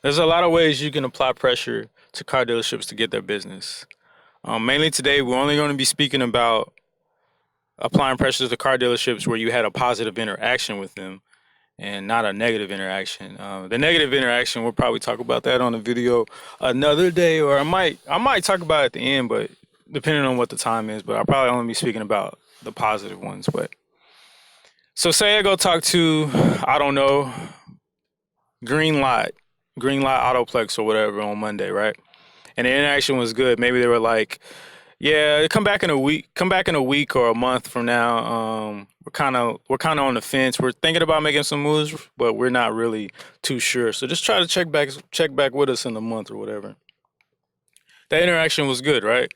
There's a lot of ways you can apply pressure to car dealerships to get their business. Mainly today, we're only going to be speaking about applying pressure to car dealerships where you had a positive interaction with them and not a negative interaction. The negative interaction, we'll probably talk about that on the video another day, or I might talk about it at the end, but depending on what the time is. But I'll probably only be speaking about the positive ones. But so say I go talk to, I don't know, Green Lot, Green Lot Autoplex or whatever on Monday, right? And the interaction was good. Maybe they were like, "Yeah, come back in a week or a month from now. We're kind of on the fence. We're thinking about making some moves, but we're not really too sure. So just try to check back with us in a month or whatever." That interaction was good, right?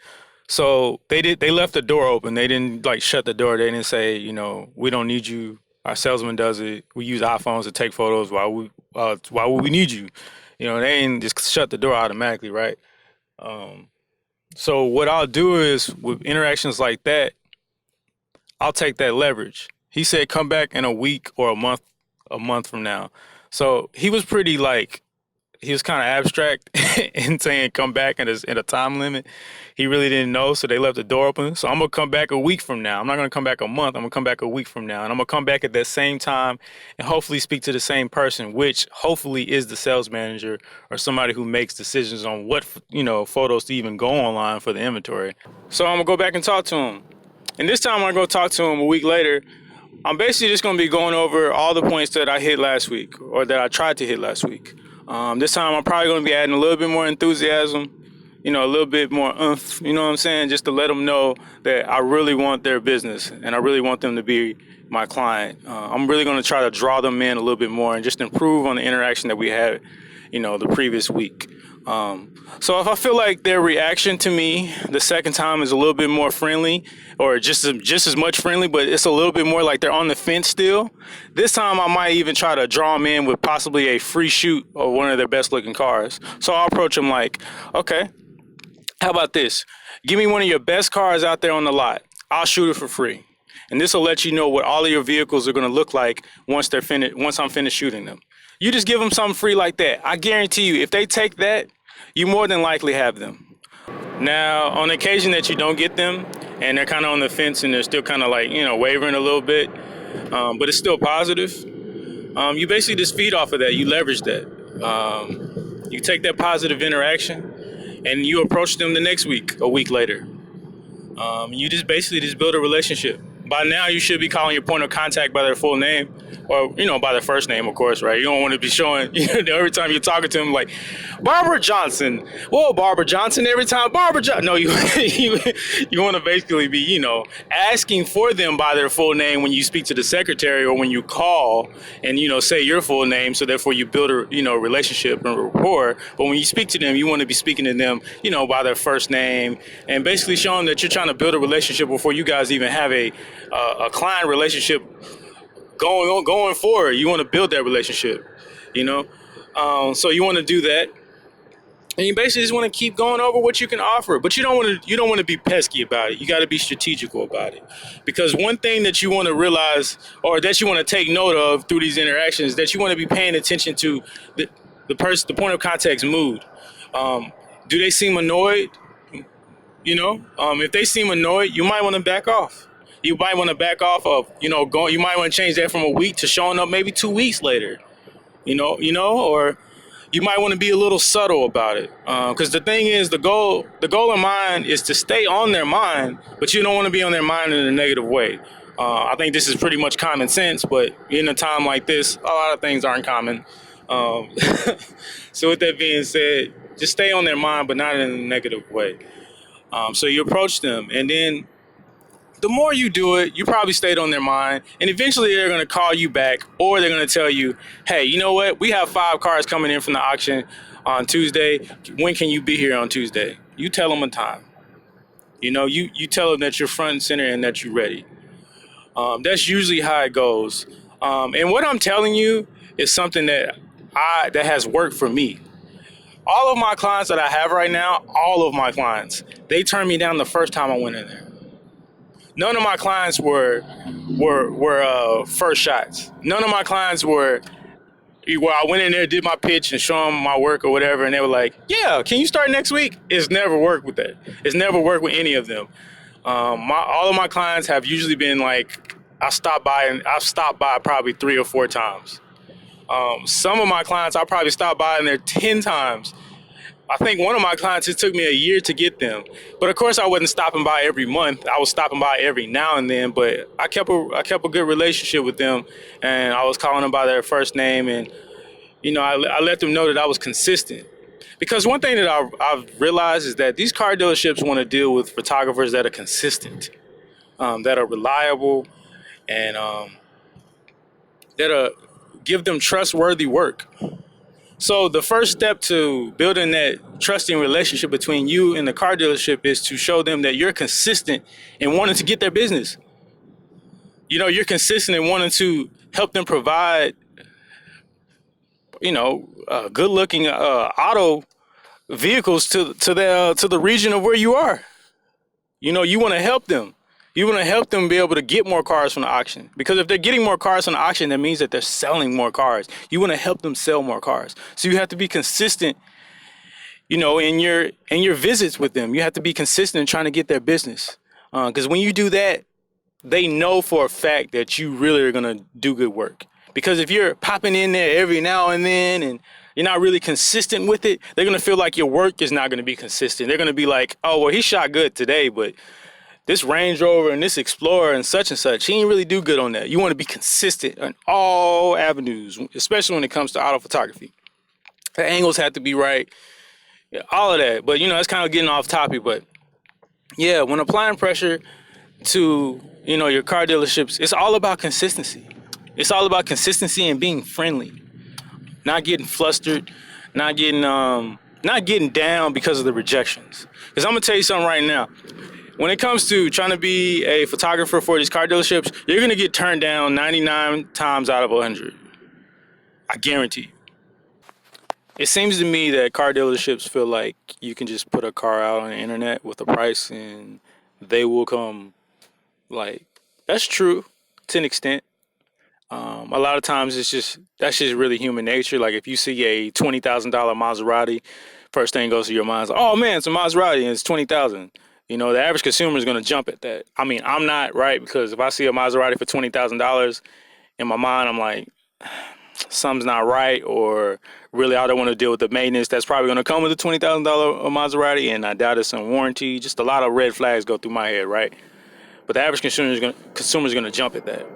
So they left the door open. They didn't like shut the door. They didn't say, we don't need you. Our salesman does it. We use iPhones to take photos. Why would we need you? They didn't just shut the door automatically, right? Um, so what I'll do is with interactions like that, I'll take that leverage. He said come back in a week or a month from now. So he was pretty like he was kind of abstract in saying come back in a time limit. He really didn't know, so they left the door open. So I'm gonna come back a week from now. I'm not gonna come back a month. I'm gonna come back a week from now, and I'm gonna come back at that same time and hopefully speak to the same person, which hopefully is the sales manager or somebody who makes decisions on what photos to even go online for the inventory. So I'm gonna go back and talk to him, and this time I go talk to him a week later. I'm basically just gonna be going over all the points that I hit last week or that I tried to hit last week. This time I'm probably going to be adding a little bit more enthusiasm, a little bit more oomph, you know what I'm saying? Just to let them know that I really want their business and I really want them to be my client. I'm really going to try to draw them in a little bit more and just improve on the interaction that we had, the previous week. So if I feel like their reaction to me the second time is a little bit more friendly or just as much friendly, but it's a little bit more like they're on the fence still, this time I might even try to draw them in with possibly a free shoot of one of their best looking cars. So I'll approach them like, okay, how about this? Give me one of your best cars out there on the lot. I'll shoot it for free. And this will let you know what all of your vehicles are going to look like once I'm finished shooting them. You just give them something free like that. I guarantee you, if they take that, you more than likely have them. Now, on the occasion that you don't get them and they're kind of on the fence and they're still kind of like, wavering a little bit, but it's still positive, you basically just feed off of that. You leverage that. You take that positive interaction and you approach them the next week, a week later. You just basically just build a relationship. By now, you should be calling your point of contact by their full name or, by their first name, of course, right? You don't want to be showing, every time you're talking to them, like, Barbara Johnson. Whoa, Barbara Johnson, every time, Barbara Johnson. No, you want to basically be, asking for them by their full name when you speak to the secretary or when you call and, say your full name. So therefore you build a, relationship and rapport. But when you speak to them, you want to be speaking to them, by their first name and basically show them that you're trying to build a relationship before you guys even have a client relationship going forward. You want to build that relationship, so you want to do that, and you basically just want to keep going over what you can offer. But you don't want to be pesky about it. You got to be strategical about it, because one thing that you want to realize or that you want to take note of through these interactions is that you want to be paying attention to the point of contact's mood. Do they seem annoyed? If they seem annoyed, you might want to back off. You might want to back off of, going. You might want to change that from a week to showing up maybe 2 weeks later. Or you might want to be a little subtle about it. Because the thing is, the goal in mind is to stay on their mind, but you don't want to be on their mind in a negative way. I think this is pretty much common sense, but in a time like this, a lot of things aren't common. So with that being said, just stay on their mind, but not in a negative way. So you approach them, and then the more you do it, you probably stayed on their mind, and eventually they're going to call you back, or they're going to tell you, hey, you know what? We have 5 cars coming in from the auction on Tuesday. When can you be here on Tuesday? You tell them a time. You tell them that you're front and center and that you're ready. That's usually how it goes. And what I'm telling you is something that has worked for me. All of my clients that I have right now, they turned me down the first time I went in there. None of my clients were first shots. None of my clients were Well, I went in there, did my pitch, and show them my work or whatever, and they were like, "Yeah, can you start next week?" It's never worked with that. It's never worked with any of them. All of my clients have usually been like, I've stopped by probably 3 or 4 times. Some of my clients I probably stopped by in there 10 times. I think one of my clients, it took me a year to get them. But of course, I wasn't stopping by every month. I was stopping by every now and then. But I kept a good relationship with them, and I was calling them by their first name, and I let them know that I was consistent. Because one thing that I've realized is that these car dealerships want to deal with photographers that are consistent, that are reliable, and that give them trustworthy work. So the first step to building that trusting relationship between you and the car dealership is to show them that you're consistent in wanting to get their business. You're consistent in wanting to help them provide, good looking auto vehicles to the region of where you are. You want to help them. You want to help them be able to get more cars from the auction, because if they're getting more cars from the auction, that means that they're selling more cars. You want to help them sell more cars. So you have to be consistent, in your visits with them. You have to be consistent in trying to get their business. Because when you do that, they know for a fact that you really are gonna do good work. Because if you're popping in there every now and then and you're not really consistent with it, they're gonna feel like your work is not gonna be consistent. They're gonna be like, oh well, he shot good today, but this Range Rover and this Explorer and such, he ain't really do good on that. You want to be consistent on all avenues, especially when it comes to auto photography. The angles have to be right, yeah, all of that. But it's kind of getting off topic. But yeah, when applying pressure to your car dealerships, it's all about consistency. It's all about consistency and being friendly, not getting flustered, not getting down because of the rejections. Because I'm gonna tell you something right now. When it comes to trying to be a photographer for these car dealerships, you're gonna get turned down 99 times out of 100. I guarantee you. It seems to me that car dealerships feel like you can just put a car out on the internet with a price and they will come. Like, that's true to an extent. A lot of times that's just really human nature. Like if you see a $20,000 Maserati, first thing goes to your mind is, oh man, it's a Maserati and it's 20,000. The average consumer is going to jump at that. I mean, I'm not, right, because if I see a Maserati for $20,000, in my mind I'm like, something's not right, or really I don't want to deal with the maintenance that's probably going to come with a $20,000 Maserati, and I doubt it's in warranty. Just a lot of red flags go through my head, right? But the average consumer is going to jump at that.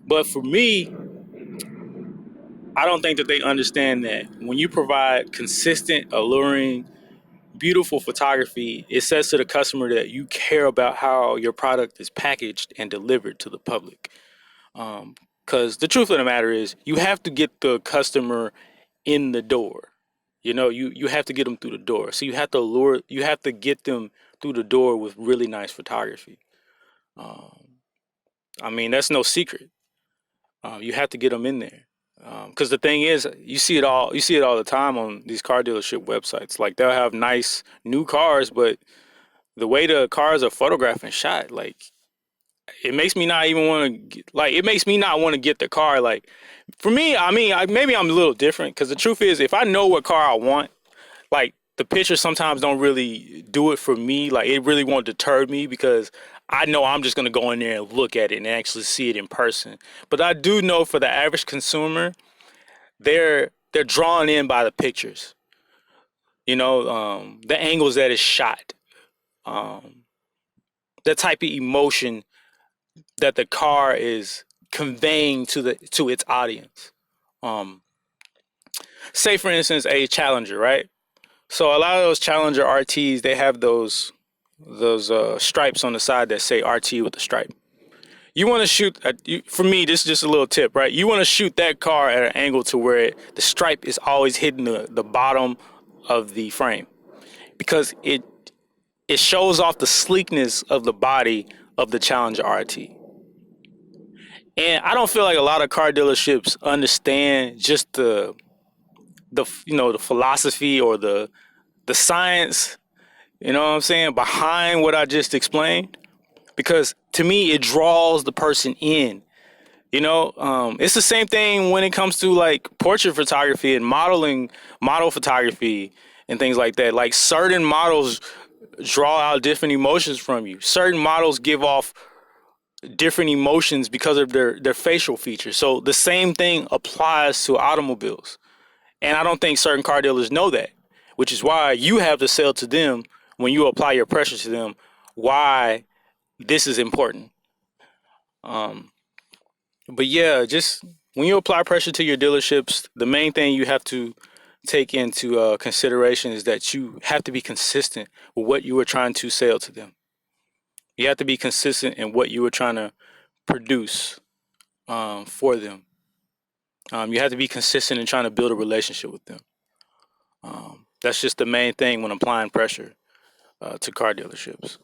But for me, I don't think that they understand that when you provide consistent, alluring, beautiful photography, it says to the customer that you care about how your product is packaged and delivered to the public. Because the truth of the matter is, you have to get the customer in the door. You have to get them through the door. So you have to get them through the door with really nice photography. I mean, that's no secret. You have to get them in there. Because the thing is, you see it all the time on these car dealership websites. Like they'll have nice new cars, but the way the cars are photographed and shot, like it makes me not even want to. Like it makes me not want to get the car. Like for me, I mean, maybe I'm a little different. Because the truth is, if I know what car I want, like the pictures sometimes don't really do it for me. Like it really won't deter me because I know I'm just gonna go in there and look at it and actually see it in person. But I do know for the average consumer, they're drawn in by the pictures. The angles that it's shot, um, the type of emotion that the car is conveying to its audience. Um, Say for instance a Challenger, right? So a lot of those Challenger RTs, they have those stripes on the side that say RT with the stripe. You want to shoot, for me, this is just a little tip, right? You want to shoot that car at an angle to where the stripe is always hitting the bottom of the frame, because it shows off the sleekness of the body of the Challenger RT. And I don't feel like a lot of car dealerships understand just the philosophy or the science, what I'm saying, behind what I just explained. Because to me, it draws the person in. It's the same thing when it comes to like portrait photography and model photography and things like that. Like certain models draw out different emotions from you. Certain models give off different emotions because of their facial features. So the same thing applies to automobiles. And I don't think certain car dealers know that, which is why you have to sell to them when you apply your pressure to them why this is important. Um, but yeah, just when you apply pressure to your dealerships, the main thing you have to take into consideration is that you have to be consistent with what you are trying to sell to them. You have to be consistent in what you are trying to produce for them. You have to be consistent in trying to build a relationship with them. That's just the main thing when applying pressure to car dealerships.